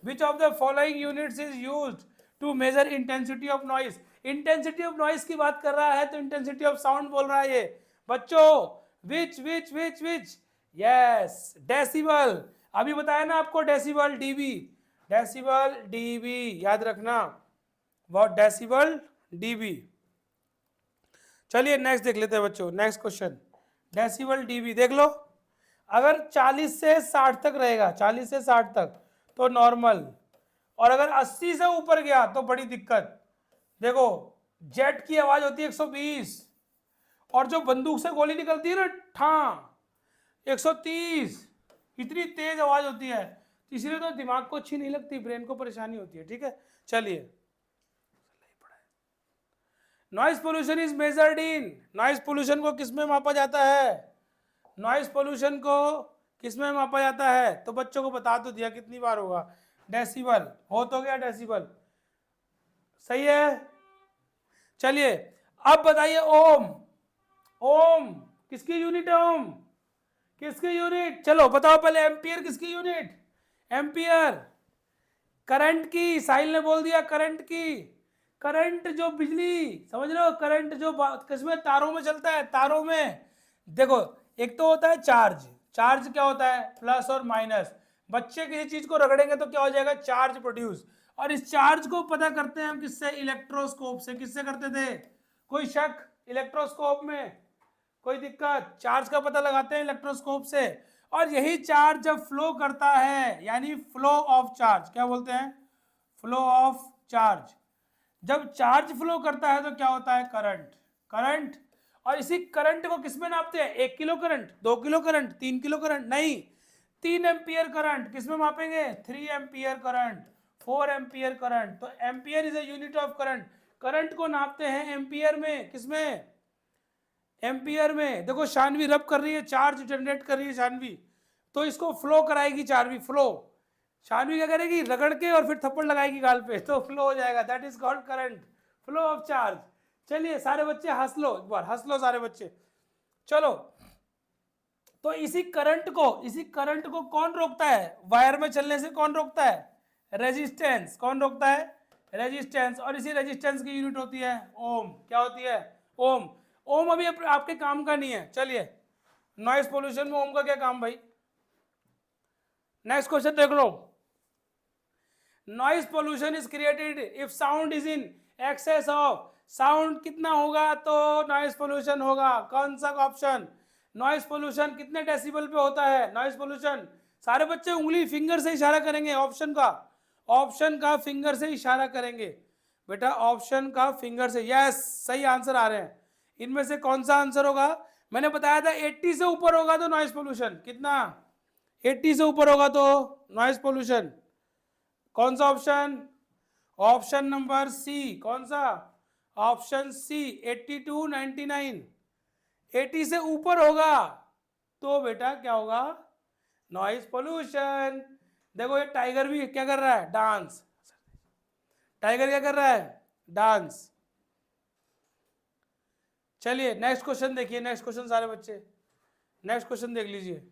Which of the following units is used to measure intensity of noise. Intensity of noise की बात कर रहा है तो इंटेंसिटी ऑफ साउंड बोल रहा है ये बच्चों। विच यस डेसिबल, अभी बताया ना आपको डेसिबल डीबी, डेसिबल डीबी याद रखना, व्हाट डेसिबल डीबी। चलिए नेक्स्ट देख लेते हैं बच्चों, नेक्स्ट क्वेश्चन, डेसिबल डीबी देख लो। अगर 40 से 60 तक रहेगा, 40 से 60 तक तो नॉर्मल, और अगर 80 से ऊपर गया तो बड़ी दिक्कत। देखो जेट की आवाज होती है 120, और जो बंदूक से गोली निकलती है ना ठा 130, इतनी तेज आवाज होती है, इसलिए तो दिमाग को अच्छी नहीं लगती, ब्रेन को परेशानी होती है। ठीक है चलिए, noise pollution is measured in, noise pollution को किस में मापा जाता है, नॉइज पोल्यूशन को किस में मापा जाता है, तो बच्चों को बता तो दिया कितनी बार होगा, डेसिबल हो तो गया, डेसिबल सही है। चलिए अब बताइए ओम, ओम किसकी यूनिट है, ओम किसकी यूनिट, चलो बताओ पहले। एम्पियर किसकी यूनिट, एम्पियर करंट की, साहिल ने बोल दिया करंट की, करंट जो बिजली समझ रहे हो, करंट जो किसमें तारों में चलता है, तारों में। देखो एक तो होता है चार्ज, चार्ज क्या होता है प्लस और माइनस, बच्चे किसी चीज को रगड़ेंगे तो क्या हो जाएगा चार्ज प्रोड्यूस, और इस चार्ज को पता करते हैं हम किससे, इलेक्ट्रोस्कोप से। किससे करते थे, कोई शक इलेक्ट्रोस्कोप में, कोई दिक्कत, चार्ज का पता लगाते हैं इलेक्ट्रोस्कोप से। और यही चार्ज जब फ्लो करता है यानी फ्लो ऑफ चार्ज, क्या बोलते हैं फ्लो ऑफ चार्ज, जब चार्ज फ्लो करता है तो क्या होता है करंट, करंट। और इसी करंट को किसमें नापते हैं, 1 kilo current, 2 kilo current, 3 kilo current, नहीं 3 एम्पियर करंट किसमें मापेंगे, 3 एम्पियर करंट, 4 एम्पियर करंट। तो ampere is a unit of current, current को नापते हैं एम्पियर में, किसमें एम्पियर में। देखो शानवी रब कर रही है, चार्ज जनरेट कर रही है शानवी, तो इसको फ्लो कराएगी चार्वी, फ्लो शानवी क्या करेगी, रगड़ के और फिर थप्पड़ लगाएगी गाल पे तो फ्लो हो जाएगा, that is called current, flow of charge. चलिए सारे बच्चे हंस लो, एक बार हंस लो सारे बच्चे। चलो तो इसी करंट को कौन रोकता है? वायर में चलने से कौन रोकता है? रेजिस्टेंस। कौन रोकता है? रेजिस्टेंस। और इसी रेजिस्टेंस की यूनिट होती है ओम। क्या होती है? ओम। ओम अभी आपके काम का नहीं है। चलिए, नॉइस पोल्यूशन में ओम का क्या काम भाई? नेक्स्ट क्वेश्चन देख लो। Noise pollution is created if sound is in excess of. Sound कितना होगा तो नॉइस पोल्यूशन होगा? कौन सा ऑप्शन? नॉइस पोल्यूशन कितने डेसिबल पे होता है नॉइस पोल्यूशन? सारे बच्चे उंगली फिंगर से इशारा करेंगे ऑप्शन का फिंगर से इशारा करेंगे बेटा, ऑप्शन का फिंगर से। यस, सही आंसर आ रहे हैं। इनमें से कौन सा आंसर होगा? मैंने बताया था 80 से ऊपर होगा तो नॉइस पोल्यूशन। कितना? 80 से ऊपर होगा तो नॉइस पोल्यूशन। कौन सा ऑप्शन? Option number C. कौन सा? Option C 80 to 99। 80 से ऊपर होगा तो बेटा क्या होगा? Noise pollution. देखो ये टाइगर भी क्या कर रहा है? डांस। टाइगर क्या कर रहा है? डांस। चलिए नेक्स्ट क्वेश्चन देखिए। नेक्स्ट क्वेश्चन सारे बच्चे नेक्स्ट क्वेश्चन देख लीजिए।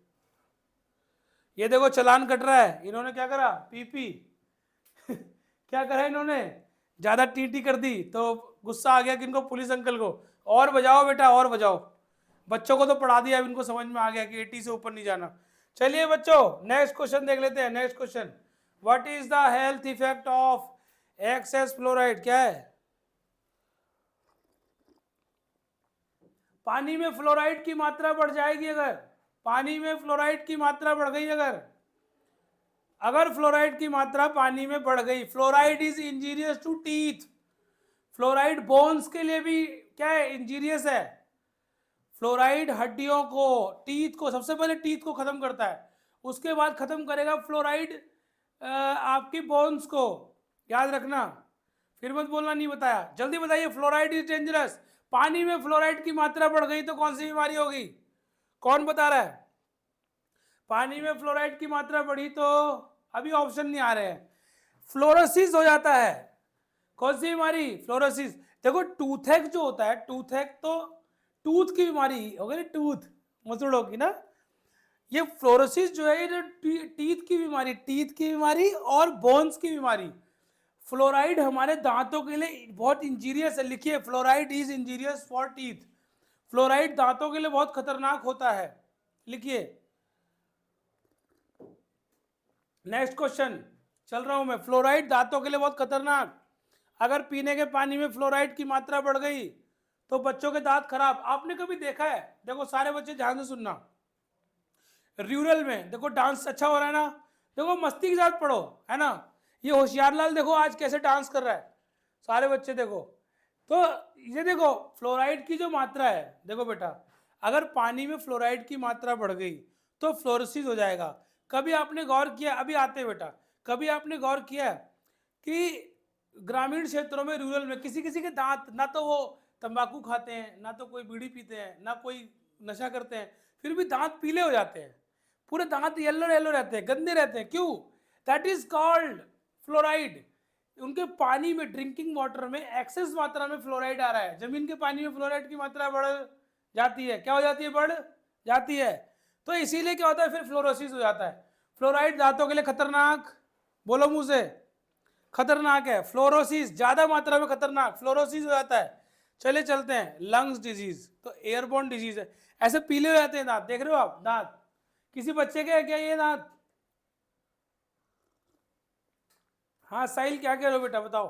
ये देखो चलान कट रहा है, इन्होंने क्या करा? पीपी क्या करा इन्होंने? ज्यादा टीटी कर दी तो गुस्सा आ गया किनको? पुलिस अंकल को। और बजाओ बेटा, और बजाओ। बच्चों को तो पढ़ा दिया, अब इनको समझ में आ गया कि 80 से ऊपर नहीं जाना। चलिए बच्चों नेक्स्ट क्वेश्चन देख लेते हैं। Next question, what is the health effect of excess fluoride? क्या है? पानी में फ्लोराइड की मात्रा बढ़ जाएगी अगर पानी में फ्लोराइड की मात्रा बढ़ गई, अगर फ्लोराइड की मात्रा पानी में बढ़ गई। Fluoride is injurious to teeth. Fluoride bones के लिए भी क्या है? इंजीरियस है। फ्लोराइड हड्डियों को, टीथ को, सबसे पहले टीथ को खत्म करता है, उसके बाद खत्म करेगा फ्लोराइड आपकी बोन्स को। याद रखना, फिर मत बोलना नहीं बताया। जल्दी बताइए, फ्लोराइड इज डेंजरस। पानी में फ्लोराइड की मात्रा बढ़ गई तो कौन सी बीमारी होगी? कौन बता रहा है? पानी में फ्लोराइड की मात्रा बढ़ी तो अभी ऑप्शन नहीं आ रहे हैं। फ्लोरोसिस हो जाता है। कौन सी बीमारी? फ्लोरोसिस। देखो टूथेक जो होता है, टूथेक तो टूथ की बीमारी हो गई, टूथ मसूड़ों की ना। ये फ्लोरोसिस जो है ये टीथ की बीमारी और बोन्स की बीमारी। फ्लोराइड हमारे दांतों के लिए बहुत इंजीरियस है। लिखिए, fluoride is injurious for teeth. Fluoride दांतों के लिए बहुत खतरनाक होता है। लिखिए। नेक्स्ट क्वेश्चन चल रहा हूं मैं। फ्लोराइड दांतों के लिए बहुत खतरनाक। अगर पीने के पानी में फ्लोराइड की मात्रा बढ़ गई तो बच्चों के दांत खराब। आपने कभी देखा है? देखो सारे बच्चे ध्यान से सुनना। रूरल में देखो डांस अच्छा हो रहा है ना, देखो मस्ती के साथ पढ़ो, है ना। ये होशियारलाल देखो आज कैसे डांस कर रहा है। सारे बच्चे देखो। तो ये देखो फ्लोराइड की जो मात्रा है, देखो बेटा, अगर पानी में फ्लोराइड की मात्रा बढ़ गई तो फ्लोरोसिस हो जाएगा। कभी आपने गौर किया, अभी आते बेटा, कभी आपने गौर किया कि ग्रामीण क्षेत्रों में, रूरल में किसी किसी के दांत, ना तो वो तंबाकू खाते हैं, ना तो कोई बीड़ी पीते हैं, ना कोई नशा करते हैं, फिर भी दांत पीले हो जाते हैं, पूरे दांत येलो येलो रहते हैं, गंदे रहते हैं। क्यों? That is called fluoride. उनके पानी में, ड्रिंकिंग वाटर में एक्सेस मात्रा में फ्लोराइड आ रहा है। जमीन के पानी में फ्लोराइड की मात्रा बढ़ जाती है। क्या हो जाती है? बढ़ जाती है। तो इसीलिए क्या होता है? फिर फ्लोरोसिस हो जाता है। फ्लोराइड दांतों के लिए खतरनाक, बोलो मुंह से, खतरनाक है। फ्लोरोसिस ज्यादा मात्रा में खतरनाक, फ्लोरोसिस हो जाता है। चले चलते हैं, लंग्स डिजीज तो एयरबोर्न डिजीज है। ऐसे पीले हो जाते हैं दांत, देख रहे हो आप दांत किसी बच्चे के? क्या ये दांत? हाँ साहिल क्या कह रहे हो बेटा, बताओ।